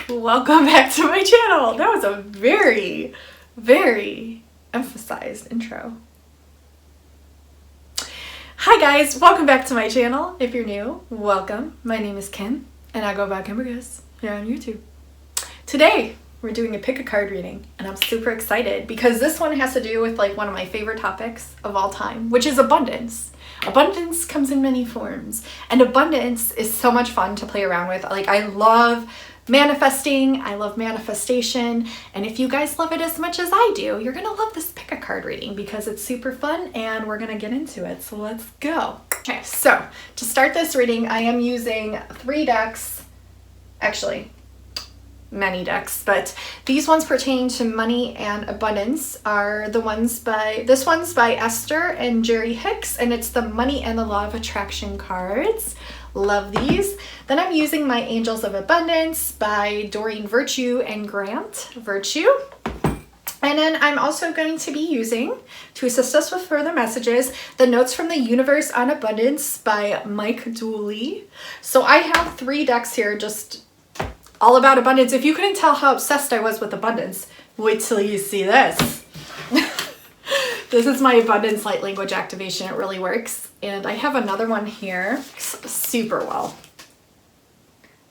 Welcome back to my channel. That was a very, very emphasized intro. Hi guys, welcome back to my channel. If you're new, welcome. My name is Kim and I go by Kimberkiss here on YouTube. Today, we're doing a pick a card reading and I'm super excited because this one has to do with like one of my favorite topics of all time, which is abundance. Abundance comes in many forms and abundance is so much fun to play around with. Like I love manifesting, I love manifestation, and if you guys love it as much as I do, you're gonna love this pick a card reading because it's super fun and we're gonna get into it. So let's go. Okay, so to start this reading, I am using 3 decks, actually many decks, but these ones pertaining to money and abundance are the ones this one's by Esther and Jerry Hicks, and it's the Money and the Law of Attraction cards. Love these. Then I'm using my Angels of Abundance by Doreen Virtue and Grant Virtue. And then I'm also going to be using, to assist us with further messages, the Notes from the Universe on Abundance by Mike Dooley. So I have 3 decks here just all about abundance. If you couldn't tell how obsessed I was with abundance, wait till you see this. This is my abundance light language activation. It really works. And I have another one here, super well.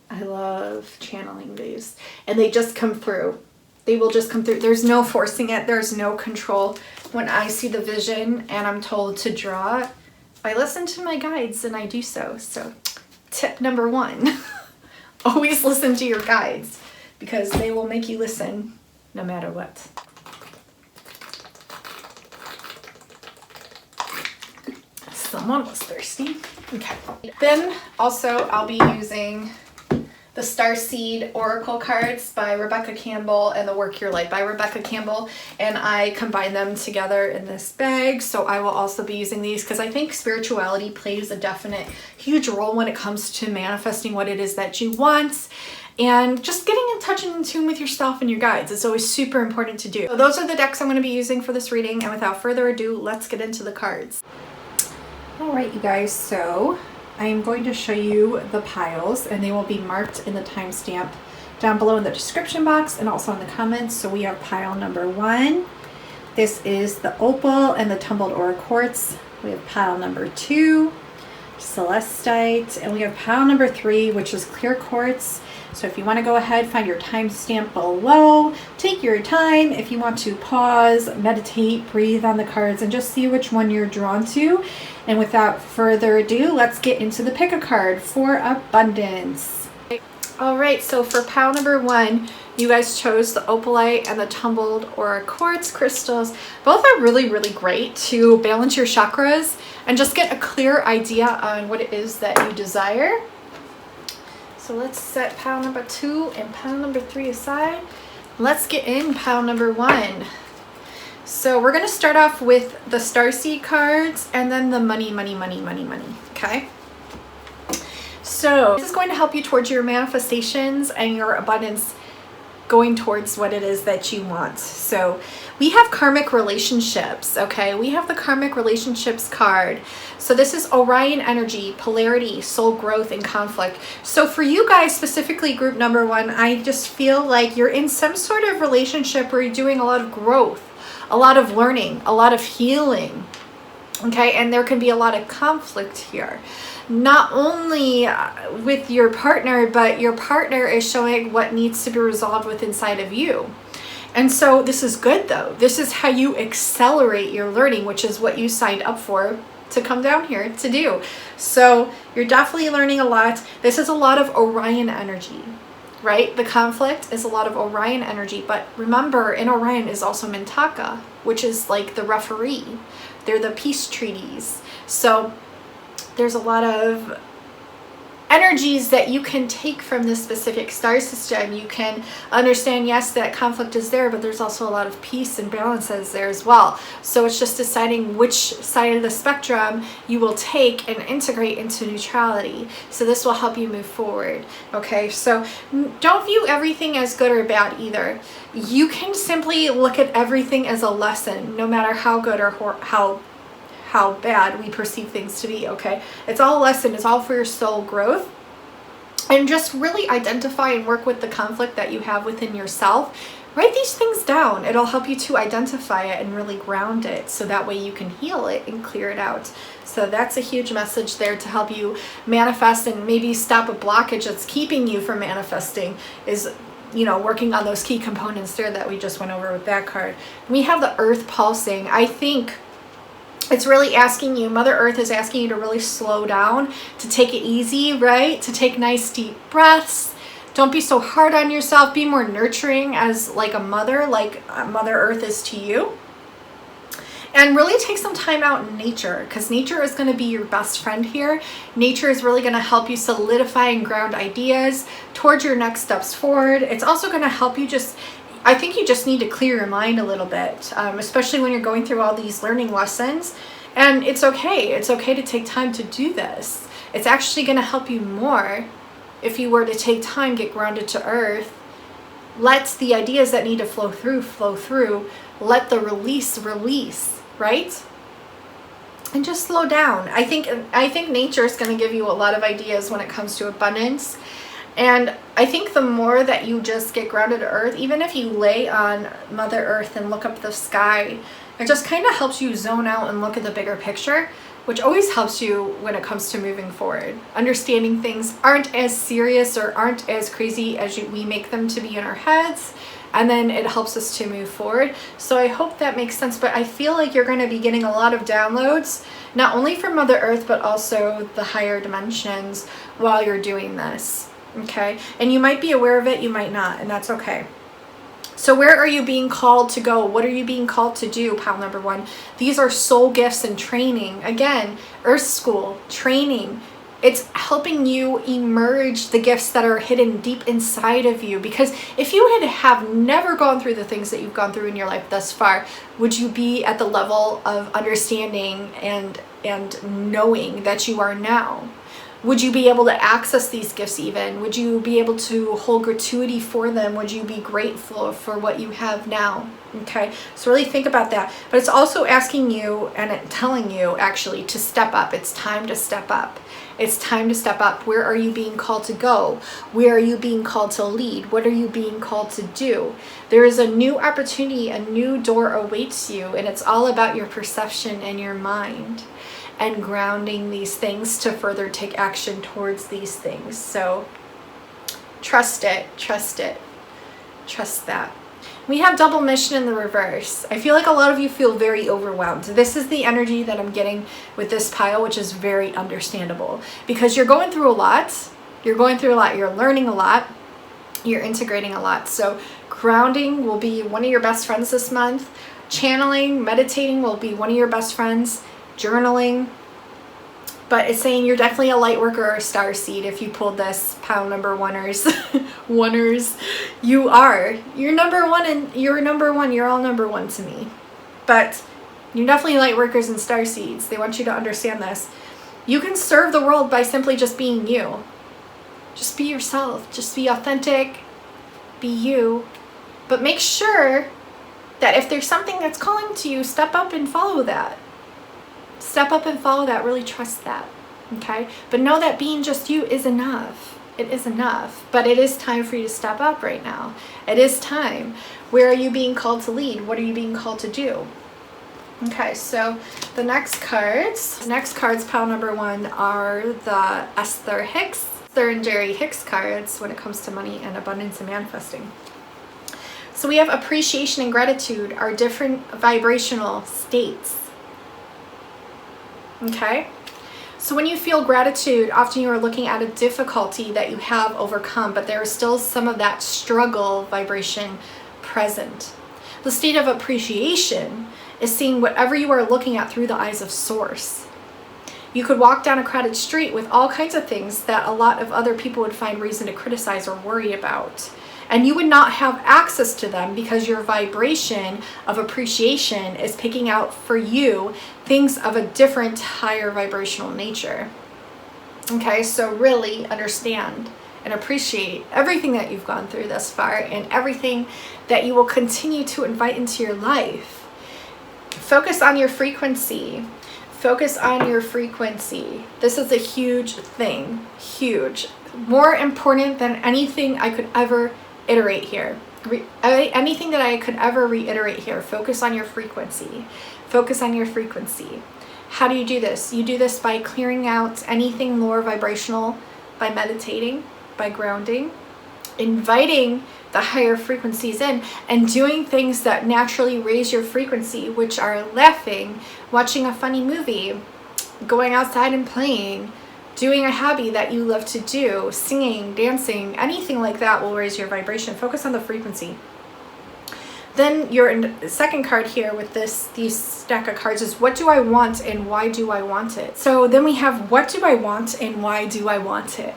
I love channeling these. And they just come through. They will just come through. There's no forcing it. There's no control. When I see the vision and I'm told to draw it, I listen to my guides and I do so. So tip number 1, always listen to your guides because they will make you listen no matter what. Someone was thirsty. Okay. Then also I'll be using the Starseed Oracle cards by Rebecca Campbell and the Work Your Light by Rebecca Campbell, and I combine them together in this bag. So I will also be using these because I think spirituality plays a definite huge role when it comes to manifesting what it is that you want and just getting in touch and in tune with yourself and your guides. It's always super important to do. So those are the decks I'm going to be using for this reading, and without further ado, let's get into the cards. Alright you guys, so I am going to show you the piles and they will be marked in the timestamp down below in the description box and also in the comments. So we have pile number 1. This is the opal and the tumbled ore quartz. We have pile number 2, celestite, and we have pile number 3, which is clear quartz. So if you want to go ahead, find your timestamp below, take your time. If you want to pause, meditate, breathe on the cards, and just see which one you're drawn to. And without further ado, let's get into the pick a card for abundance. All right, so for pile number 1, you guys chose the opalite and the tumbled ore quartz crystals. Both are really, really great to balance your chakras and just get a clear idea on what it is that you desire. So let's set pile number 2 and pile number 3 aside. Let's get in pile number 1. So we're going to start off with the Starseed cards and then the money, okay? So this is going to help you towards your manifestations and your abundance going towards what it is that you want. So we have karmic relationships, okay? We have the karmic relationships card. So this is Orion energy, polarity, soul growth, and conflict. So for you guys, specifically group number 1, I just feel like you're in some sort of relationship where you're doing a lot of growth, a lot of learning, a lot of healing, okay? And there can be a lot of conflict here. Not only with your partner, but your partner is showing what needs to be resolved with inside of you. And so this is good though. This is how you accelerate your learning, which is what you signed up for to come down here to do. So you're definitely learning a lot. This is a lot of Orion energy, right? The conflict is a lot of Orion energy, but remember in Orion is also Mintaka, which is like the referee. They're the peace treaties. So there's a lot of energies that you can take from this specific star system. You can understand, yes, that conflict is there, but there's also a lot of peace and balances there as well. So it's just deciding which side of the spectrum you will take and integrate into neutrality. So this will help you move forward. Okay, so don't view everything as good or bad either. You can simply look at everything as a lesson, no matter how good or how bad we perceive things to be, okay? It's all a lesson. It's all for your soul growth. And just really identify and work with the conflict that you have within yourself. Write these things down. It'll help you to identify it and really ground it, so that way you can heal it and clear it out. So that's a huge message there to help you manifest and maybe stop a blockage that's keeping you from manifesting, is, you know, working on those key components there that we just went over with that card. We have the earth pulsing. I think it's really asking you, Mother Earth is asking you to really slow down, to take it easy, right? To take nice deep breaths. Don't be so hard on yourself. Be more nurturing as like a mother, like Mother Earth is to you. And really take some time out in nature, because nature is going to be your best friend here. Nature is really going to help you solidify and ground ideas towards your next steps forward. It's also going to help you I think you just need to clear your mind a little bit, especially when you're going through all these learning lessons. And it's okay. It's okay to take time to do this. It's actually going to help you more if you were to take time, get grounded to earth, let the ideas that need to flow through, let the release, right? And just slow down. I think nature is going to give you a lot of ideas when it comes to abundance. And I think the more that you just get grounded to earth, even if you lay on Mother Earth and look up the sky, it just kind of helps you zone out and look at the bigger picture, which always helps you when it comes to moving forward. Understanding things aren't as serious or aren't as crazy as we make them to be in our heads. And then it helps us to move forward. So I hope that makes sense. But I feel like you're going to be getting a lot of downloads, not only from Mother Earth, but also the higher dimensions while you're doing this. Okay? And you might be aware of it, you might not, and that's okay. So where are you being called to go? What are you being called to do, pile number one? These are soul gifts and training. Again, Earth School, training. It's helping you emerge the gifts that are hidden deep inside of you. Because if you have never gone through the things that you've gone through in your life thus far, would you be at the level of understanding and knowing that you are now? Would you be able to access these gifts even? Would you be able to hold gratuity for them? Would you be grateful for what you have now? Okay, so really think about that. But it's also asking you and telling you actually to step up. It's time to step up. It's time to step up. Where are you being called to go? Where are you being called to lead? What are you being called to do? There is a new opportunity, a new door awaits you, and it's all about your perception and your mind, and grounding these things to further take action towards these things. So trust it, trust that. We have double mission in the reverse. I feel like a lot of you feel very overwhelmed. This is the energy that I'm getting with this pile, which is very understandable because you're going through a lot. You're learning a lot. You're integrating a lot. So grounding will be one of your best friends this month. Channeling, meditating will be one of your best friends. Journaling, but it's saying you're definitely a light worker or a star seed if you pulled this pile number oneers. You're number one, and you're all number one to me, but you're definitely light workers and star seeds. They want you to understand this. You can serve the world by simply just being you. Just be yourself, just be authentic, be you, but make sure that if there's something that's calling to you, step up and follow that. Step up and follow that. Really trust that. Okay? But know that being just you is enough. It is enough. But it is time for you to step up right now. It is time. Where are you being called to lead? What are you being called to do? Okay, so the next cards, pile number one, are the Esther and Jerry Hicks cards when it comes to money and abundance and manifesting. So we have appreciation and gratitude are different vibrational states. Okay, so when you feel gratitude, often you are looking at a difficulty that you have overcome, but there is still some of that struggle vibration present. The state of appreciation is seeing whatever you are looking at through the eyes of source. You could walk down a crowded street with all kinds of things that a lot of other people would find reason to criticize or worry about. And you would not have access to them because your vibration of appreciation is picking out for you things of a different, higher vibrational nature. Okay, so really understand and appreciate everything that you've gone through thus far and everything that you will continue to invite into your life. Focus on your frequency. Focus on your frequency. This is a huge thing. Huge. more important than anything I could ever iterate here. Anything that I could ever reiterate here. Focus on your frequency. Focus on your frequency. How do you do this? You do this by clearing out anything lower vibrational, by meditating, by grounding, inviting the higher frequencies in, and doing things that naturally raise your frequency, which are laughing, watching a funny movie, going outside and playing, doing a hobby that you love to do, singing, dancing, anything like that will raise your vibration. Focus on the frequency. Then your second card here with these stack of cards is what do I want and why do I want it? So then we have what do I want and why do I want it?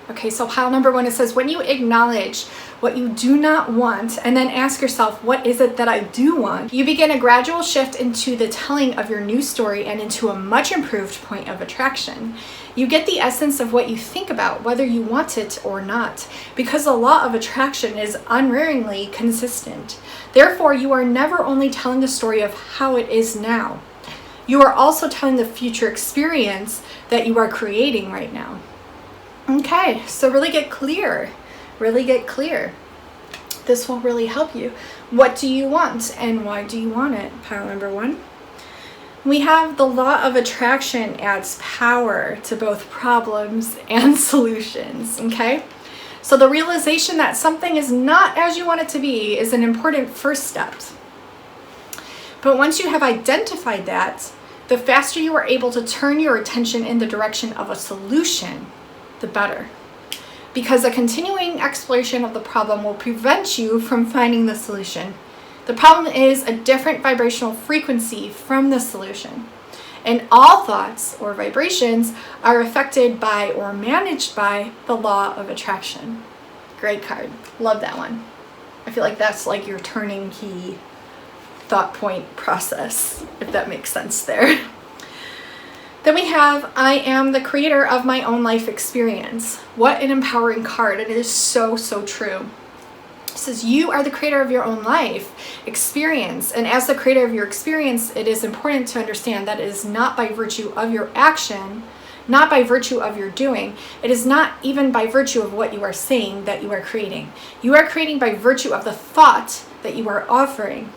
Okay, so pile number 1, it says when you acknowledge what you do not want and then ask yourself, what is it that I do want? You begin a gradual shift into the telling of your new story and into a much improved point of attraction. You get the essence of what you think about, whether you want it or not, because the law of attraction is unrearingly consistent. Therefore, you are never only telling the story of how it is now. You are also telling the future experience that you are creating right now. Okay, so really get clear. Really get clear. This will really help you. What do you want and why do you want it? Pile number 1. We have the law of attraction adds power to both problems and solutions, okay? So the realization that something is not as you want it to be is an important first step. But once you have identified that, the faster you are able to turn your attention in the direction of a solution, the better. Because a continuing exploration of the problem will prevent you from finding the solution. The problem is a different vibrational frequency from the solution. And all thoughts or vibrations are affected by or managed by the law of attraction. Great card. Love that one. I feel like that's like your turning key thought point process, if that makes sense there. Then we have, I am the creator of my own life experience. What an empowering card. It is so, so true. It says you are the creator of your own life experience. And as the creator of your experience, it is important to understand that it is not by virtue of your action, not by virtue of your doing. It is not even by virtue of what you are saying that you are creating. You are creating by virtue of the thought that you are offering.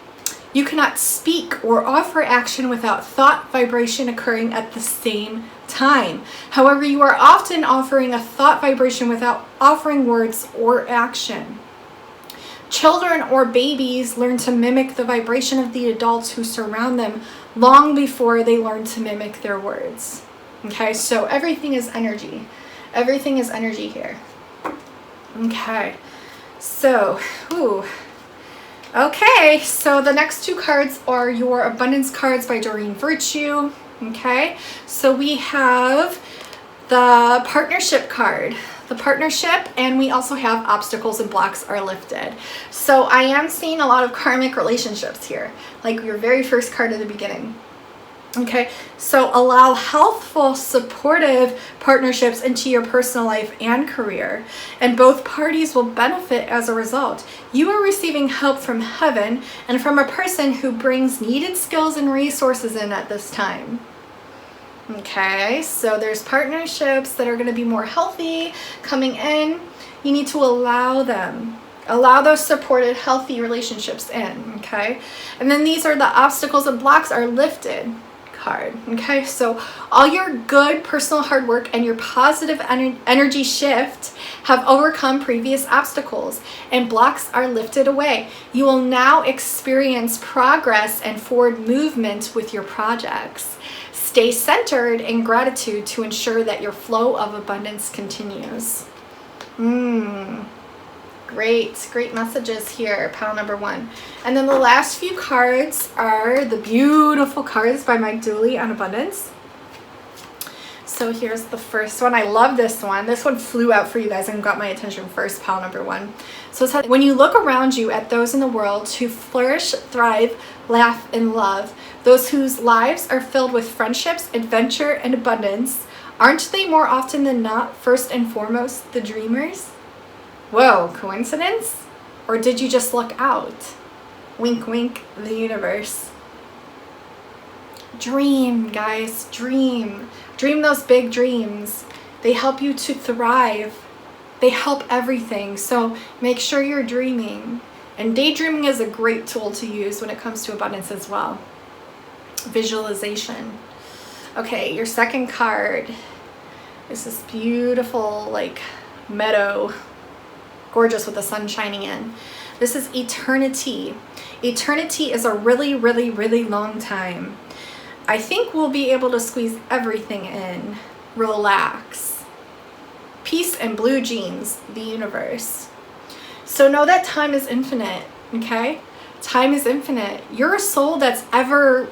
You cannot speak or offer action without thought vibration occurring at the same time. However, you are often offering a thought vibration without offering words or action. Children or babies learn to mimic the vibration of the adults who surround them long before they learn to mimic their words. Okay, so everything is energy. Everything is energy here. Okay, so, okay, so the next 2 cards are your abundance cards by Doreen Virtue. Okay, so we have the partnership card. The partnership, and we also have obstacles and blocks are lifted. So I am seeing a lot of karmic relationships here, like your very first card at the beginning. Okay, so allow healthful, supportive partnerships into your personal life and career, and both parties will benefit as a result. You are receiving help from heaven and from a person who brings needed skills and resources in at this time. Okay, so there's partnerships that are going to be more healthy coming in. You need to allow them. Allow those supported, healthy relationships in, okay? And then these are the obstacles and blocks are lifted card, okay? So all your good personal hard work and your positive energy shift have overcome previous obstacles and blocks are lifted away. You will now experience progress and forward movement with your projects. Stay centered in gratitude to ensure that your flow of abundance continues. Great messages here, pile number 1. And then the last few cards are the beautiful cards by Mike Dooley on abundance. So here's the first one. I love this one. This one flew out for you guys and got my attention first, pile number 1. So it says, when you look around you at those in the world who flourish, thrive, laugh, and love, those whose lives are filled with friendships, adventure, and abundance, aren't they more often than not, first and foremost, the dreamers? Whoa, coincidence? Or did you just look out? Wink, wink, the universe. Dream, guys, dream. Dream those big dreams. They help you to thrive They help everything. So make sure you're dreaming. And daydreaming is a great tool to use when it comes to abundance as well. Visualization. Okay, your second card is this beautiful like meadow, gorgeous with the sun shining in. This is eternity. Eternity is a really, really, really long time. I think we'll be able to squeeze everything in. Relax. Peace and blue jeans, the universe. So know that time is infinite, okay? Time is infinite. You're a soul that's ever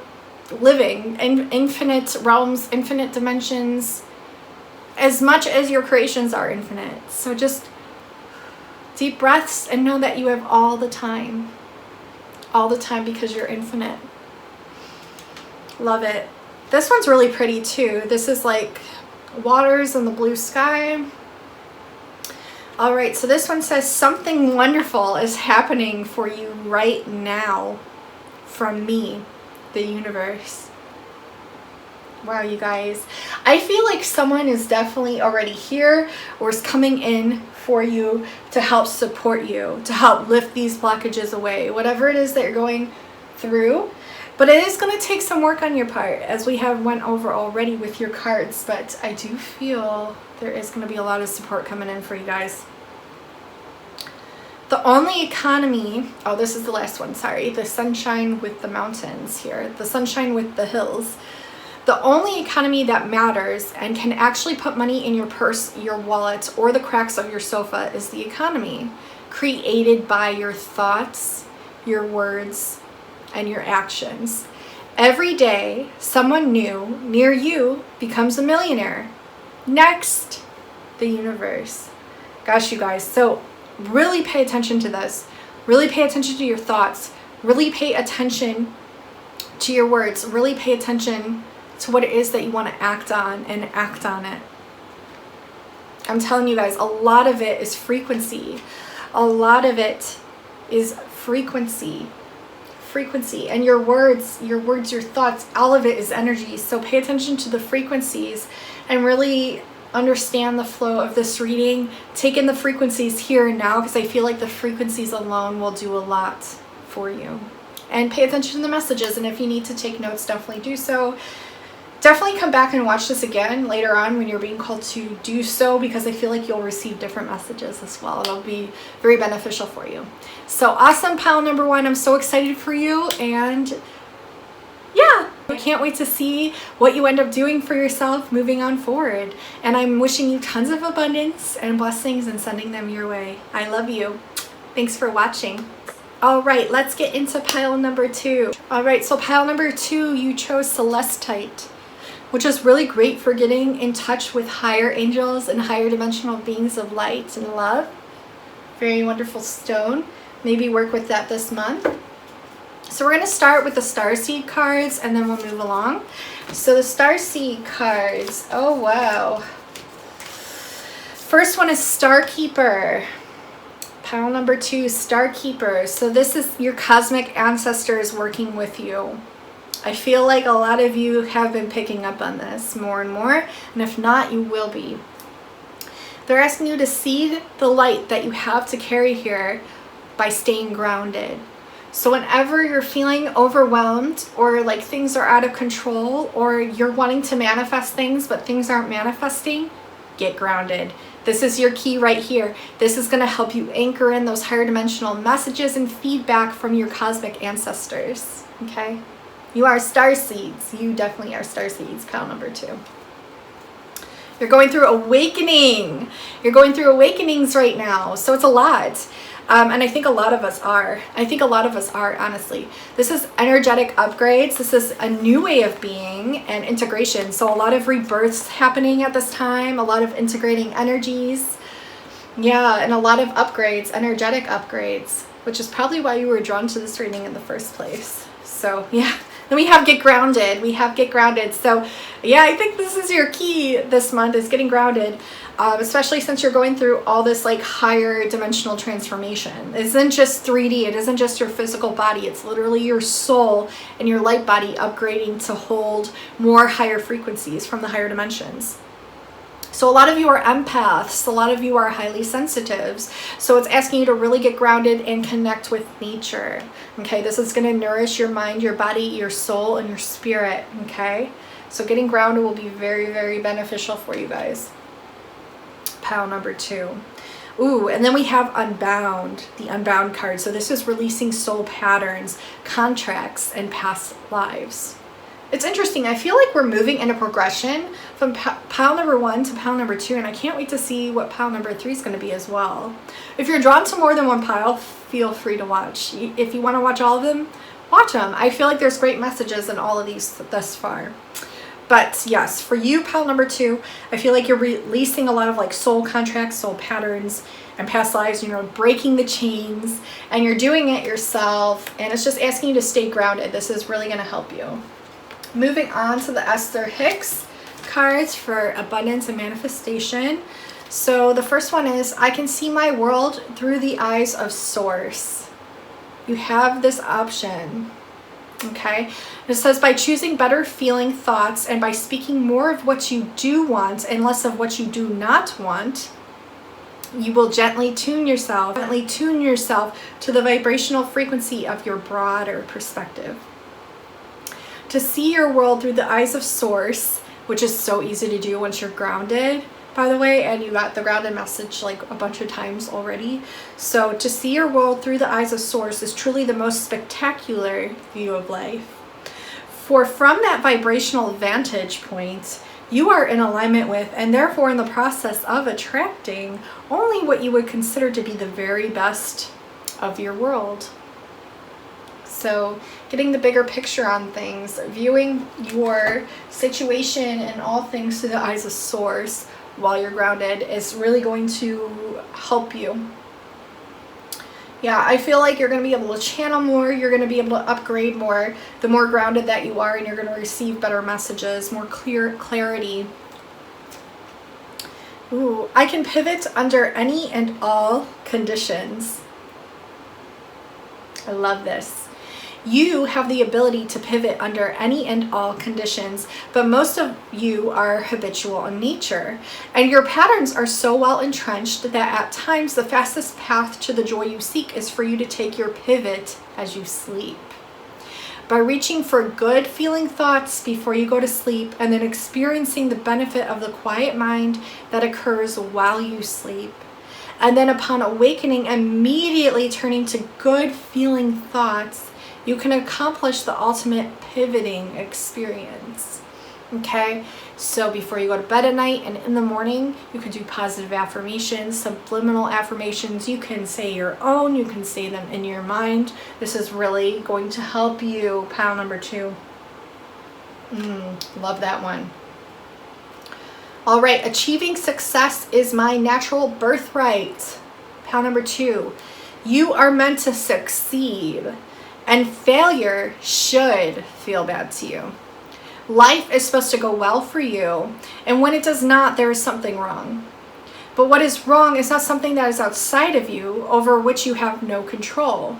living in infinite realms, infinite dimensions, as much as your creations are infinite. So just deep breaths and know that you have all the time because you're infinite. Love it. This one's really pretty too. This is like waters and the blue sky. All right, so this one says something wonderful is happening for you right now from me, the universe. Wow, you guys. I feel like someone is definitely already here or is coming in for you to help support you, to help lift these blockages away, whatever it is that you're going through. But it is going to take some work on your part, as we have went over already with your cards. But I do feel there is going to be a lot of support coming in for you guys. The only economy, oh, this is the last one, sorry. The sunshine with the mountains here. The sunshine with the hills. The only economy that matters and can actually put money in your purse, your wallet, or the cracks of your sofa is the economy, created by your thoughts, your words, and your actions. Every day, someone new near you becomes a millionaire. Next, the universe. Gosh, you guys, so really pay attention to this. Really pay attention to your thoughts. Really pay attention to your words. Really pay attention to what it is that you want to act on and act on it. I'm telling you guys, a lot of it is frequency. A lot of it is frequency. Frequency. And your words, your thoughts, all of it is energy. So pay attention to the frequencies and really understand the flow of this reading. Take in the frequencies here and now, because I feel like the frequencies alone will do a lot for you. And pay attention to the messages. And if you need to take notes, definitely do so. Definitely come back and watch this again later on when you're being called to do so, because I feel like you'll receive different messages as well. It'll be very beneficial for you. So awesome, pile number one. I'm so excited for you, and yeah, I can't wait to see what you end up doing for yourself moving on forward. And I'm wishing you tons of abundance and blessings and sending them your way. I love you. Thanks for watching. All right, let's get into pile number two. All right, so pile number two, you chose Celestite, which is really great for getting in touch with higher angels and higher dimensional beings of light and love. Very wonderful stone. Maybe work with that this month. So we're going to start with the Starseed cards, and then we'll move along. So the Starseed cards, oh wow. First one is Starkeeper. Pile number two, Starkeeper. So this is your cosmic ancestors working with you. I feel like a lot of you have been picking up on this more and more, and if not, you will be. They're asking you to see the light that you have to carry here by staying grounded. So whenever you're feeling overwhelmed, or like things are out of control, or you're wanting to manifest things but things aren't manifesting, get grounded. This is your key right here. This is going to help you anchor in those higher dimensional messages and feedback from your cosmic ancestors. Okay? You are star seeds. You definitely are star seeds, pile number two. You're going through awakening. You're going through awakenings right now. So it's a lot. And I think a lot of us are. I think a lot of us are, honestly. This is energetic upgrades. This is a new way of being and integration. So a lot of rebirths happening at this time. A lot of integrating energies. Yeah, and a lot of upgrades, energetic upgrades, which is probably why you were drawn to this reading in the first place. So yeah. Then we have get grounded. We have get grounded. So yeah, I think this is your key this month, is getting grounded, especially since you're going through all this like higher dimensional transformation. It isn't just 3D. It isn't just your physical body. It's literally your soul and your light body upgrading to hold more higher frequencies from the higher dimensions. So a lot of you are empaths, a lot of you are highly sensitives. So it's asking you to really get grounded and connect with nature. Okay, this is going to nourish your mind, your body, your soul, and your spirit. Okay, so getting grounded will be very, very beneficial for you guys. Pile number 2. Ooh, and then we have Unbound, the Unbound card. So this is releasing soul patterns, contracts, and past lives. It's interesting. I feel like we're moving in a progression from pile number 1 to pile number 2, and I can't wait to see what pile number 3 is going to be as well. If you're drawn to more than one pile, feel free to watch. If you want to watch all of them, watch them. I feel like there's great messages in all of these thus far. But yes, for you, pile number 2, I feel like you're releasing a lot of like soul contracts, soul patterns, and past lives, you know, breaking the chains, and you're doing it yourself, and it's just asking you to stay grounded. This is really going to help you. Moving on to the Esther Hicks cards for abundance and manifestation. So the first one is, I can see my world through the eyes of Source. You have this option. Okay, it says, by choosing better feeling thoughts and by speaking more of what you do want and less of what you do not want, you will gently tune yourself to the vibrational frequency of your broader perspective. To see your world through the eyes of Source, which is so easy to do once you're grounded, by the way, and you got the grounded message like a bunch of times already. So to see your world through the eyes of Source is truly the most spectacular view of life. For from that vibrational vantage point, you are in alignment with, and therefore in the process of attracting, only what you would consider to be the very best of your world. So getting the bigger picture on things, viewing your situation and all things through the eyes of Source while you're grounded is really going to help you. Yeah, I feel like you're going to be able to channel more, you're going to be able to upgrade more the more grounded that you are, and you're going to receive better messages, more clarity. Ooh, I can pivot under any and all conditions. I love this. You have the ability to pivot under any and all conditions, but most of you are habitual in nature, and your patterns are so well entrenched that at times the fastest path to the joy you seek is for you to take your pivot as you sleep. By reaching for good feeling thoughts before you go to sleep and then experiencing the benefit of the quiet mind that occurs while you sleep, and then upon awakening immediately turning to good feeling thoughts, you can accomplish the ultimate pivoting experience. Okay, so before you go to bed at night and in the morning, you can do positive affirmations, subliminal affirmations. You can say your own, you can say them in your mind. This is really going to help you. Pile number 2. Love that one. All right, achieving success is my natural birthright. Pile number 2. You are meant to succeed, and failure should feel bad to you. Life is supposed to go well for you, and when it does not, there is something wrong. But what is wrong is not something that is outside of you, over which you have no control.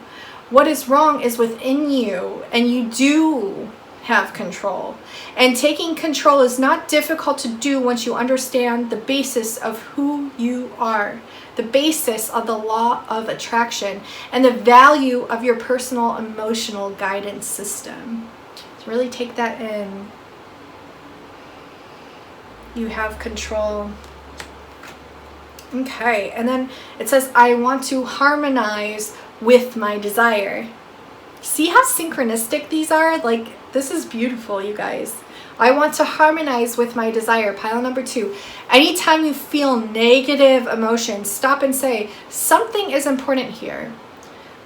What is wrong is within you, and you do have control. And taking control is not difficult to do once you understand the basis of who you are, the basis of the law of attraction, and the value of your personal emotional guidance system. So really take that in. You have control. Okay, and then it says, I want to harmonize with my desire. See how synchronistic these are? Like, this is beautiful, you guys. I want to harmonize with my desire. Pile number 2. Anytime you feel negative emotions, stop and say, something is important here.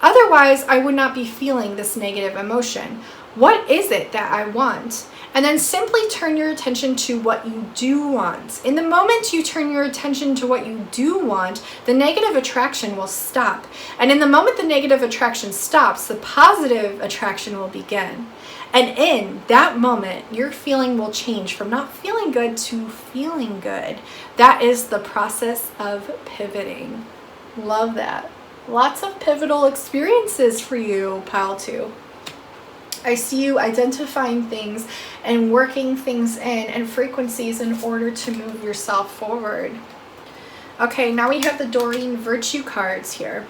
Otherwise, I would not be feeling this negative emotion. What is it that I want? And then simply turn your attention to what you do want. In the moment you turn your attention to what you do want, the negative attraction will stop. And in the moment the negative attraction stops, the positive attraction will begin. And in that moment, your feeling will change from not feeling good to feeling good. That is the process of pivoting. Love that. Lots of pivotal experiences for you, pile 2. I see you identifying things and working things in and frequencies in order to move yourself forward. Okay, now we have the Doreen Virtue cards here.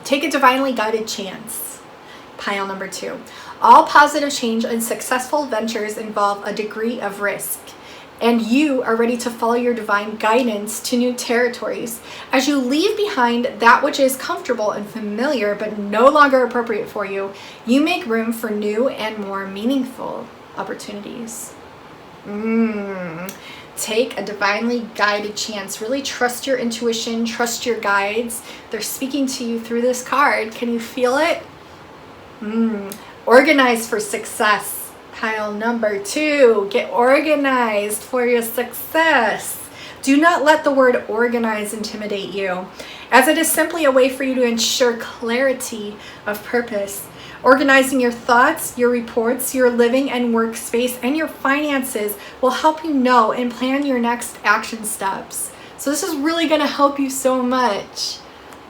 Take a divinely guided chance. Pile number 2. All positive change and successful ventures involve a degree of risk, and you are ready to follow your divine guidance to new territories. As you leave behind that which is comfortable and familiar but no longer appropriate for you, you make room for new and more meaningful opportunities. Take a divinely guided chance. Really trust your intuition, trust your guides. They're speaking to you through this card. Can you feel it? Organize for success. Pile number 2. Get organized for your success. Do not let the word organize intimidate you, as it is simply a way for you to ensure clarity of purpose. Organizing your thoughts, your reports, your living and workspace, and your finances will help you know and plan your next action steps. So this is really going to help you so much.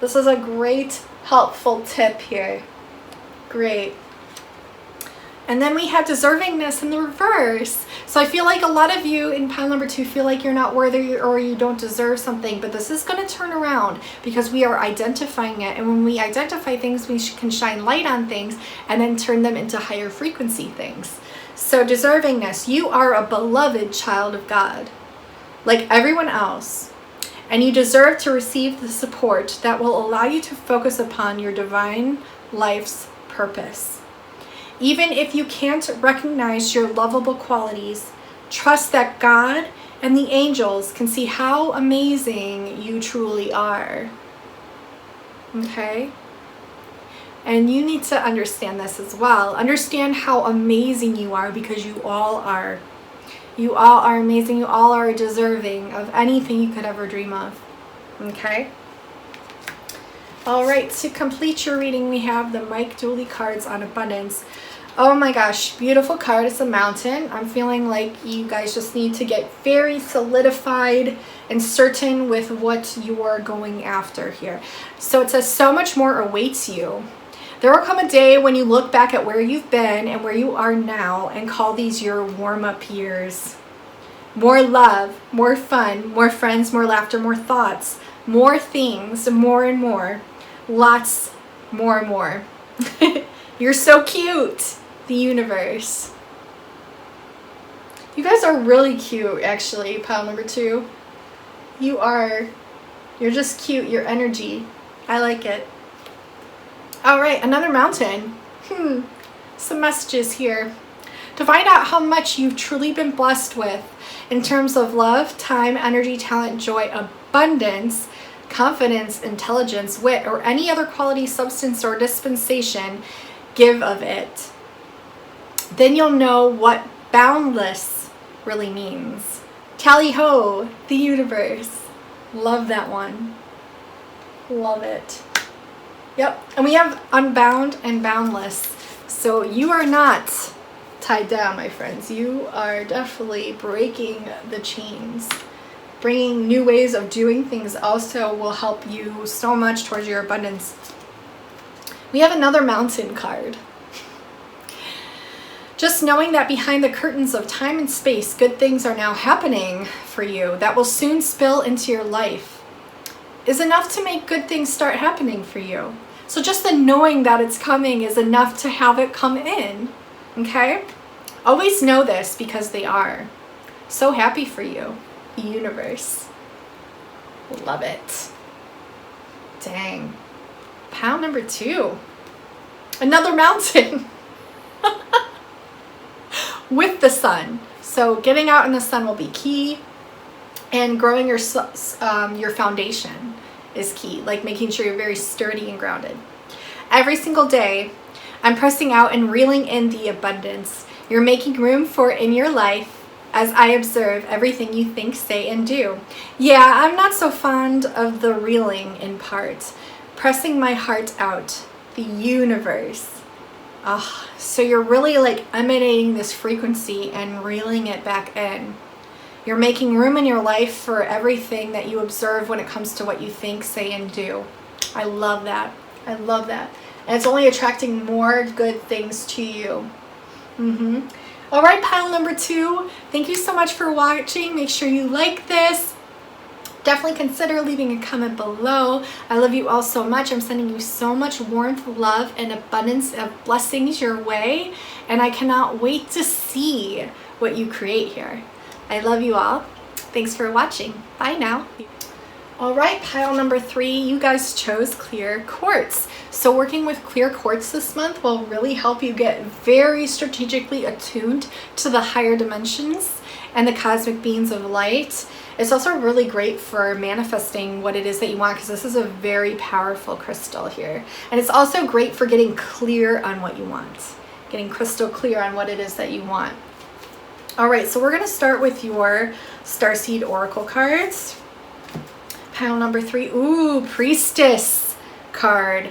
This is a great, helpful tip here. Great. And then we have deservingness in the reverse. So I feel like a lot of you in pile number 2 feel like you're not worthy or you don't deserve something, but this is going to turn around because we are identifying it. And when we identify things, we can shine light on things and then turn them into higher frequency things. So deservingness, you are a beloved child of God, like everyone else. And you deserve to receive the support that will allow you to focus upon your divine life's purpose. Even if you can't recognize your lovable qualities, trust that God and the angels can see how amazing you truly are. Okay? And you need to understand this as well. Understand how amazing you are, because you all are. You all are amazing. You all are deserving of anything you could ever dream of. Okay? All right, to complete your reading, we have the Mike Dooley cards on abundance. Oh my gosh, beautiful card. It's a mountain. I'm feeling like you guys just need to get very solidified and certain with what you are going after here. So it says, so much more awaits you. There will come a day when you look back at where you've been and where you are now and call these your warm-up years. More love, more fun, more friends, more laughter, more thoughts, more things, more and more. Lots more and more. You're so cute, the universe. You guys are really cute, actually, pile number 2. You're just cute, your energy. I like it. All right, another mountain. Some messages here. To find out how much you've truly been blessed with in terms of love, time, energy, talent, joy, abundance, confidence, intelligence, wit, or any other quality, substance, or dispensation, give of it. Then you'll know what boundless really means. Tally ho, the universe. Love that one. Love it. Yep, and we have unbound and boundless. So you are not tied down, my friends. You are definitely breaking the chains. Bringing new ways of doing things also will help you so much towards your abundance. We have another mountain card. Just knowing that behind the curtains of time and space, good things are now happening for you that will soon spill into your life is enough to make good things start happening for you. So just the knowing that it's coming is enough to have it come in, okay? Always know this because they are. So happy for you, universe. Love it. Dang. Pile number 2. Another mountain. With the sun. So getting out in the sun will be key, and growing your foundation is key, like making sure you're very sturdy and grounded. Every single day, I'm pressing out and reeling in the abundance you're making room for in your life as I observe everything you think, say, and do. Yeah, I'm not so fond of the reeling in part. Pressing my heart out, the universe. So you're really like emanating this frequency and reeling it back in. You're making room in your life for everything that you observe when it comes to what you think, say, and do. I love that. I love that. and it's only attracting more good things to you. All right, pile number 2, thank you so much for watching. Make sure you like this. Definitely consider leaving a comment below. I love you all so much. I'm sending you so much warmth, love, and abundance of blessings your way, and I cannot wait to see what you create here. I love you all. Thanks for watching. Bye now. All right, pile number 3, you guys chose clear quartz. So working with clear quartz this month will really help you get very strategically attuned to the higher dimensions and the cosmic beings of light. It's also really great for manifesting what it is that you want, because this is a very powerful crystal here. And it's also great for getting clear on what you want, getting crystal clear on what it is that you want. All right, so we're going to start with your Starseed Oracle cards. Pile number 3, ooh, Priestess card.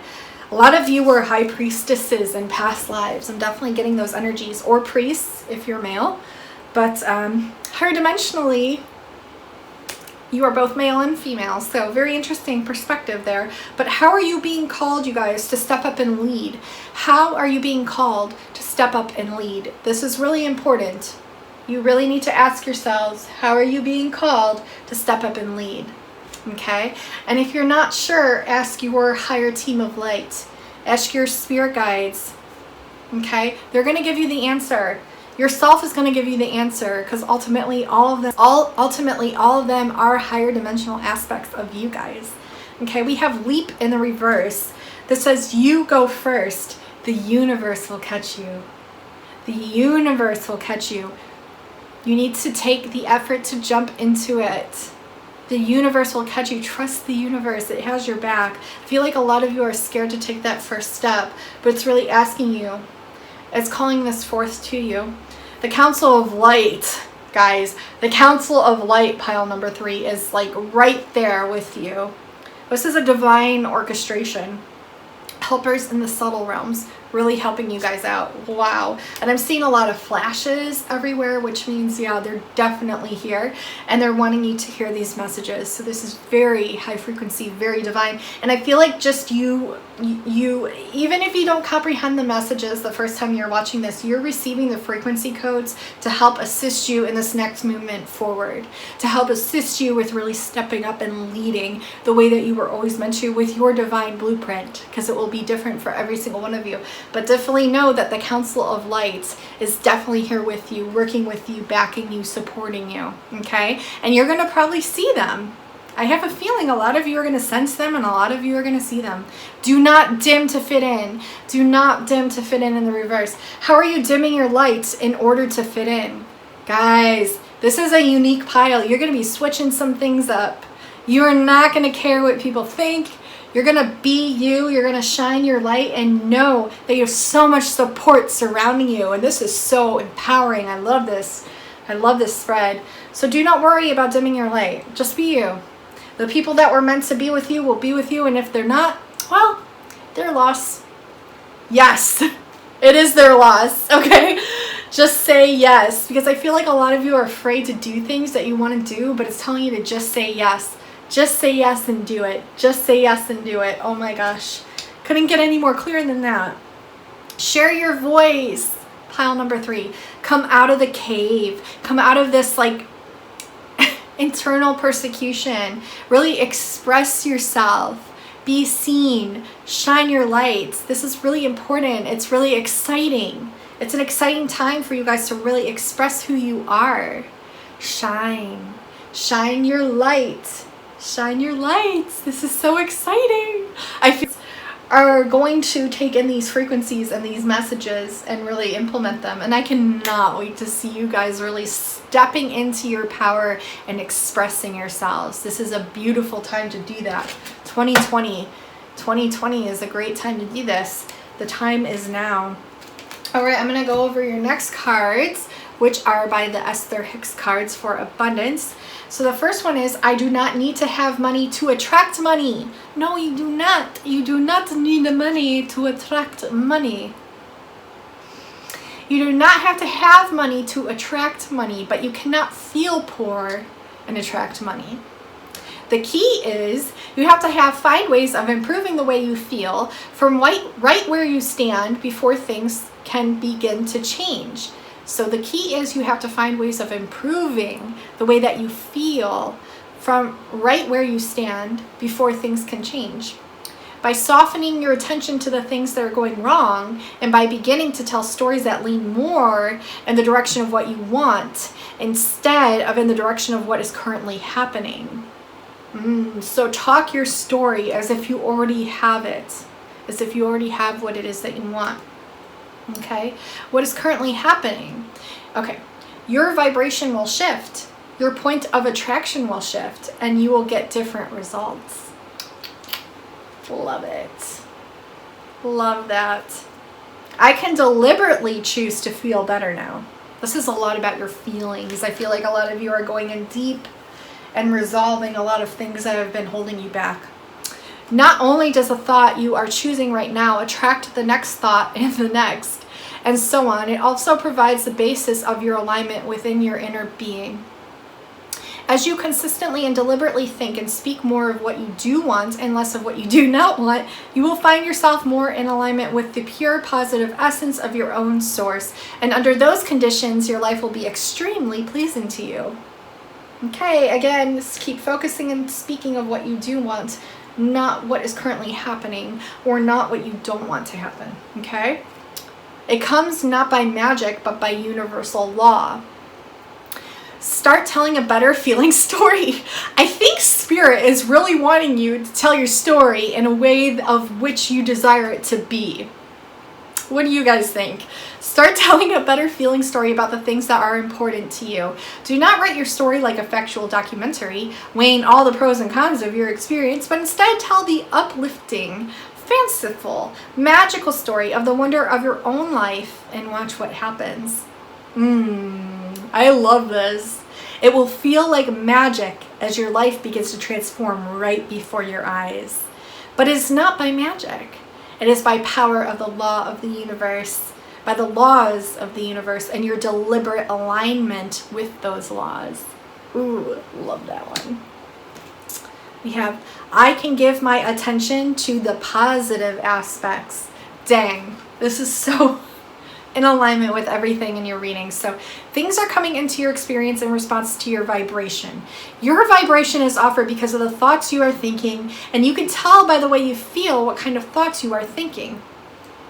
A lot of you were high priestesses in past lives. I'm definitely getting those energies, or priests if you're male. But higher dimensionally, you are both male and female, so very interesting perspective there. But how are you being called, you guys, to step up and lead? How are you being called to step up and lead? This is really important. You really need to ask yourselves, how are you being called to step up and lead? Okay, and if you're not sure, ask your higher team of light. Ask your spirit guides. Okay, they're going to give you the answer. Yourself is going to give you the answer, because ultimately all of them are higher dimensional aspects of you guys. Okay, we have leap in the reverse that says you go first. The universe will catch you. The universe will catch you. You need to take the effort to jump into it. The universe will catch you. Trust the universe. It has your back. I feel like a lot of you are scared to take that first step, but it's really asking you. It's calling this forth to you. The Council of Light, guys. The Council of Light, pile number 3, is like right there with you. This is a divine orchestration. Helpers in the subtle realms, really helping you guys out. Wow. And I'm seeing a lot of flashes everywhere, which means, yeah, they're definitely here, and they're wanting you to hear these messages. So this is very high frequency, very divine. And I feel like just you even if you don't comprehend the messages the first time you're watching this, you're receiving the frequency codes to help assist you in this next movement forward, to help assist you with really stepping up and leading the way that you were always meant to with your divine blueprint, because it will be different for every single one of you. But definitely know that the Council of Lights is definitely here with you, working with you, backing you, supporting you, okay? And you're going to probably see them. I have a feeling a lot of you are going to sense them, and a lot of you are going to see them. Do not dim to fit in. Do not dim to fit in the reverse. How are you dimming your lights in order to fit in? Guys, this is a unique pile. You're going to be switching some things up. You are not going to care what people think. You're going to be you. You're going to shine your light and know that you have so much support surrounding you. And this is so empowering. I love this. I love this thread. So do not worry about dimming your light. Just be you. The people that were meant to be with you will be with you. And if they're not, well, their loss. Yes, it is their loss. Okay. Just say yes. Because I feel like a lot of you are afraid to do things that you want to do, but it's telling you to just say yes. Just say yes and do it. Just say yes and do it. Oh my gosh. Couldn't get any more clear than that. Share your voice. Pile number 3. Come out of the cave. Come out of this like internal persecution. Really express yourself. Be seen. Shine your lights. This is really important. It's really exciting. It's an exciting time for you guys to really express who you are. Shine. Shine your light. Shine your lights. This is so exciting. I feel are going to take in these frequencies and these messages and really implement them. And I cannot wait to see you guys really stepping into your power and expressing yourselves. This is a beautiful time to do that. 2020 is a great time to do this. The time is now. All right, I'm going to go over your next cards, which are by the Esther Hicks cards for abundance. So the first one is, I do not need to have money to attract money. No, you do not. You do not need the money to attract money. You do not have to have money to attract money, but you cannot feel poor and attract money. The key is you have to find ways of improving the way you feel from right where you stand before things can begin to change. So the key is you have to find ways of improving the way that you feel from right where you stand before things can change. By softening your attention to the things that are going wrong, and by beginning to tell stories that lean more in the direction of what you want instead of in the direction of what is currently happening. So talk your story as if you already have it, as if you already have what it is that you want. Okay? What is currently happening? Okay, your vibration will shift. Your point of attraction will shift, and you will get different results. Love it. Love that. I can deliberately choose to feel better now. This is a lot about your feelings. I feel like a lot of you are going in deep and resolving a lot of things that have been holding you back. Not only does the thought you are choosing right now attract the next thought and the next, and so on, it also provides the basis of your alignment within your inner being. As you consistently and deliberately think and speak more of what you do want and less of what you do not want, you will find yourself more in alignment with the pure positive essence of your own source. And under those conditions, your life will be extremely pleasing to you. Okay, again, just keep focusing and speaking of what you do want, not what is currently happening or not what you don't want to happen. Okay? It comes not by magic, but by universal law. Start telling a better feeling story. I think Spirit is really wanting you to tell your story in a way of which you desire it to be. What do you guys think? Start telling a better feeling story about the things that are important to you. Do not write your story like a factual documentary, weighing all the pros and cons of your experience, but instead tell the uplifting, fanciful, magical story of the wonder of your own life and watch what happens. I love this. It will feel like magic as your life begins to transform right before your eyes. But it is not by magic. It is by power of the law of the universe, by the laws of the universe and your deliberate alignment with those laws. Ooh, love that one. We have, I can give my attention to the positive aspects. Dang, this is so in alignment with everything in your reading. So things are coming into your experience in response to your vibration. Your vibration is offered because of the thoughts you are thinking, and you can tell by the way you feel what kind of thoughts you are thinking.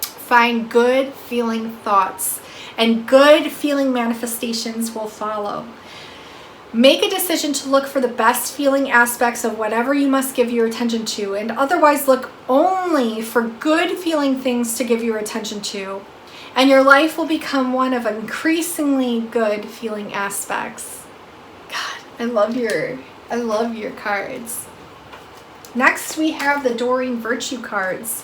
Find good feeling thoughts, and good feeling manifestations will follow. Make a decision to look for the best feeling aspects of whatever you must give your attention to, and otherwise look only for good feeling things to give your attention to. And your life will become one of increasingly good feeling aspects. God, I love your cards. Next, we have the Doreen Virtue cards.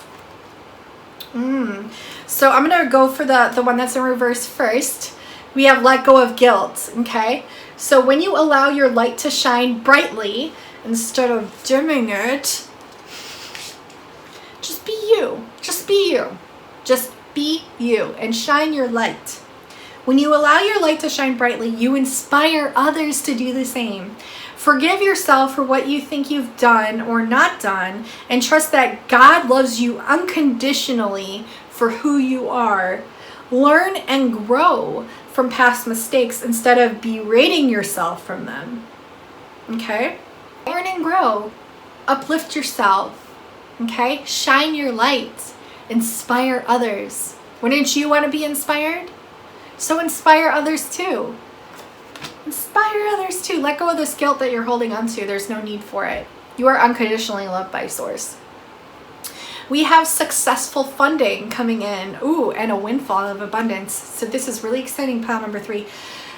So I'm gonna go for the one that's in reverse first. We have Let Go of Guilt, okay? So when you allow your light to shine brightly instead of dimming it, just be you. Just be you. Just be you and shine your light. When you allow your light to shine brightly, you inspire others to do the same. Forgive yourself for what you think you've done or not done, and trust that God loves you unconditionally for who you are. Learn and grow from past mistakes instead of berating yourself from them. Okay? Learn and grow. Uplift yourself. Okay? Shine your light. Inspire others. Wouldn't you want to be inspired? So inspire others too. Inspire others too. Let go of this guilt that you're holding on to. There's no need for it. You are unconditionally loved by Source. We have successful funding coming in. Ooh, and a windfall of abundance. So this is really exciting, pile number 3.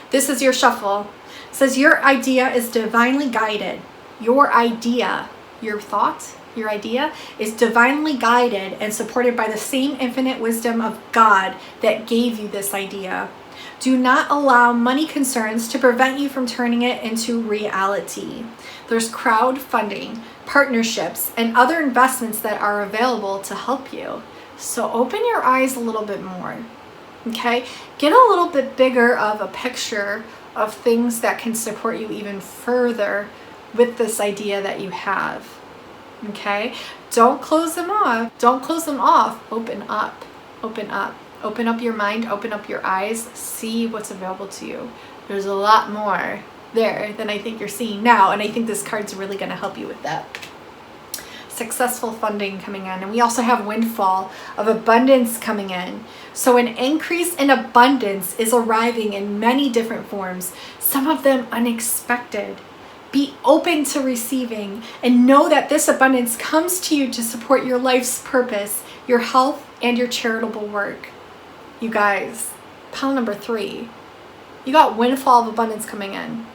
This is your shuffle. It says your idea is divinely guided. Your idea, your thought, your idea is divinely guided and supported by the same infinite wisdom of God that gave you this idea. Do not allow money concerns to prevent you from turning it into reality. There's crowdfunding, partnerships, and other investments that are available to help you. So open your eyes a little bit more, okay? Get a little bit bigger of a picture of things that can support you even further with this idea that you have. Okay? Don't close them off. Don't close them off. Open up. Open up. Open up your mind. Open up your eyes. See what's available to you. There's a lot more there than I think you're seeing now, and I think this card's really going to help you with that. Successful funding coming in, and we also have windfall of abundance coming in. So an increase in abundance is arriving in many different forms, some of them unexpected. Be open to receiving and know that this abundance comes to you to support your life's purpose, your health, and your charitable work. You guys, pile number 3, you got windfall of abundance coming in.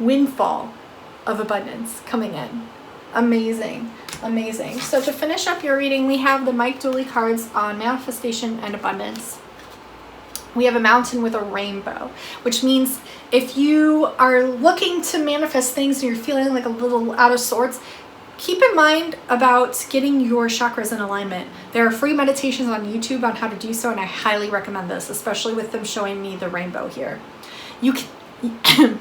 Windfall of abundance coming in. Amazing. Amazing. So to finish up your reading, we have the Mike Dooley cards on manifestation and abundance. We have a mountain with a rainbow, which means if you are looking to manifest things and you're feeling like a little out of sorts, keep in mind about getting your chakras in alignment. There are free meditations on YouTube on how to do so, and I highly recommend this, especially with them showing me the rainbow here. You can,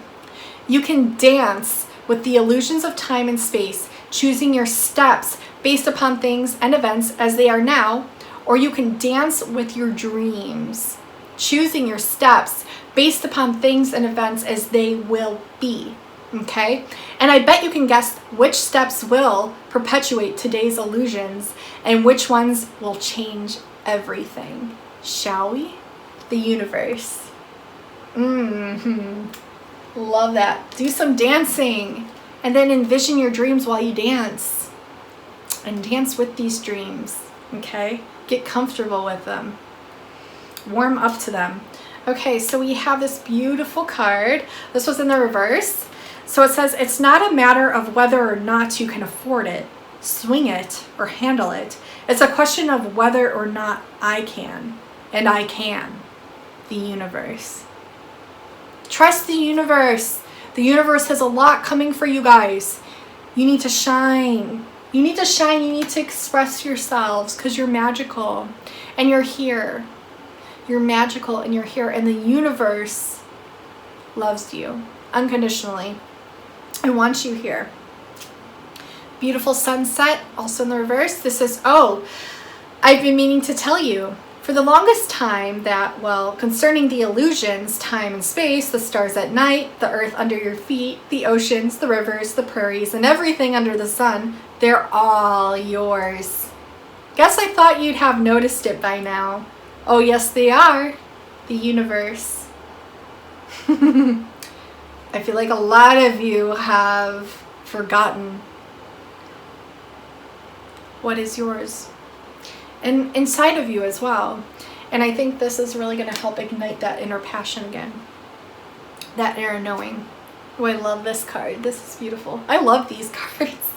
you can dance with the illusions of time and space, choosing your steps based upon things and events as they are now, or you can dance with your dreams, choosing your steps based upon things and events as they will be. Okay? And I bet you can guess which steps will perpetuate today's illusions and which ones will change everything. Shall we? The universe. Love that. Do some dancing. And then envision your dreams while you dance. And dance with these dreams. Okay? Get comfortable with them. Warm up to them. Okay, so we have this beautiful card. This was in the reverse. So it says, it's not a matter of whether or not you can afford it, swing it, or handle it. It's a question of whether or not I can. And I can. The universe. Trust the universe. The universe has a lot coming for you guys. You need to shine. You need to shine. You need to express yourselves because you're magical. And you're here. You're magical and you're here. And the universe loves you unconditionally. I want you here. Beautiful sunset, also in the reverse. This is, I've been meaning to tell you for the longest time that, concerning the illusions, time and space, the stars at night, the earth under your feet, the oceans, the rivers, the prairies, and everything under the sun, they're all yours. Guess I thought you'd have noticed it by now. Oh, yes, they are. The universe. I feel like a lot of you have forgotten what is yours. And inside of you as well. And I think this is really going to help ignite that inner passion again. That inner knowing. Oh, I love this card. This is beautiful. I love these cards.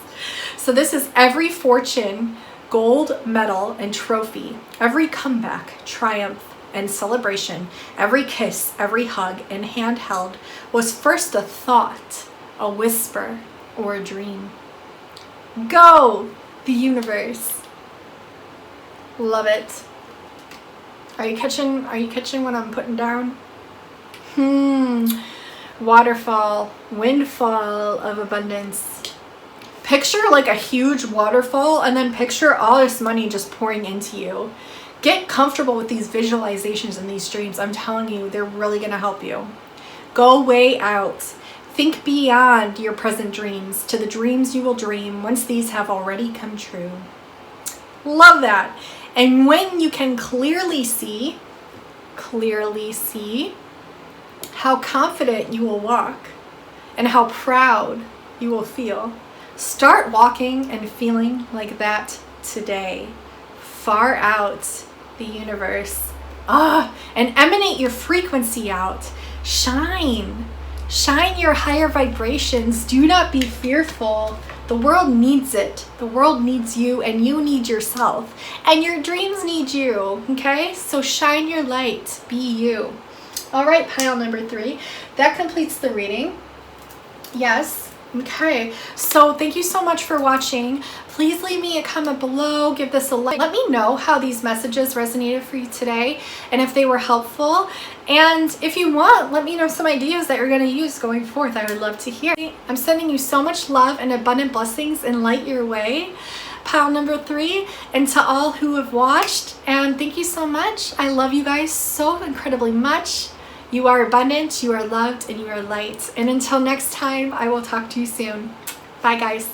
So this is every fortune, gold medal, and trophy. Every comeback, triumph, and celebration. Every kiss, every hug, and hand held was first a thought, a whisper, or a dream. Go, the universe. Love it. Are you catching what I'm putting down? Waterfall, windfall of abundance. Picture like a huge waterfall and then picture all this money just pouring into you. Get comfortable with these visualizations and these dreams. I'm telling you, they're really going to help you. Go way out. Think beyond your present dreams to the dreams you will dream once these have already come true. Love that. And when you can clearly see how confident you will walk and how proud you will feel, start walking and feeling like that today. Far out, the universe. And emanate your frequency out. Shine your higher vibrations. Do not be fearful. The world needs it. The world needs you, and you need yourself. And your dreams need you, okay? So shine your light. Be you. All right, pile number 3. That completes the reading. Yes, Okay, so thank you so much for watching. Please leave me a comment below, give this a like. Let me know how these messages resonated for you today and if they were helpful. And if you want, let me know some ideas that you're going to use going forth. I would love to hear. I'm sending you so much love and abundant blessings and light your way. Pile number 3, and to all who have watched, and thank you so much. I love you guys so incredibly much. You are abundant, you are loved, and you are light. And until next time, I will talk to you soon. Bye, guys.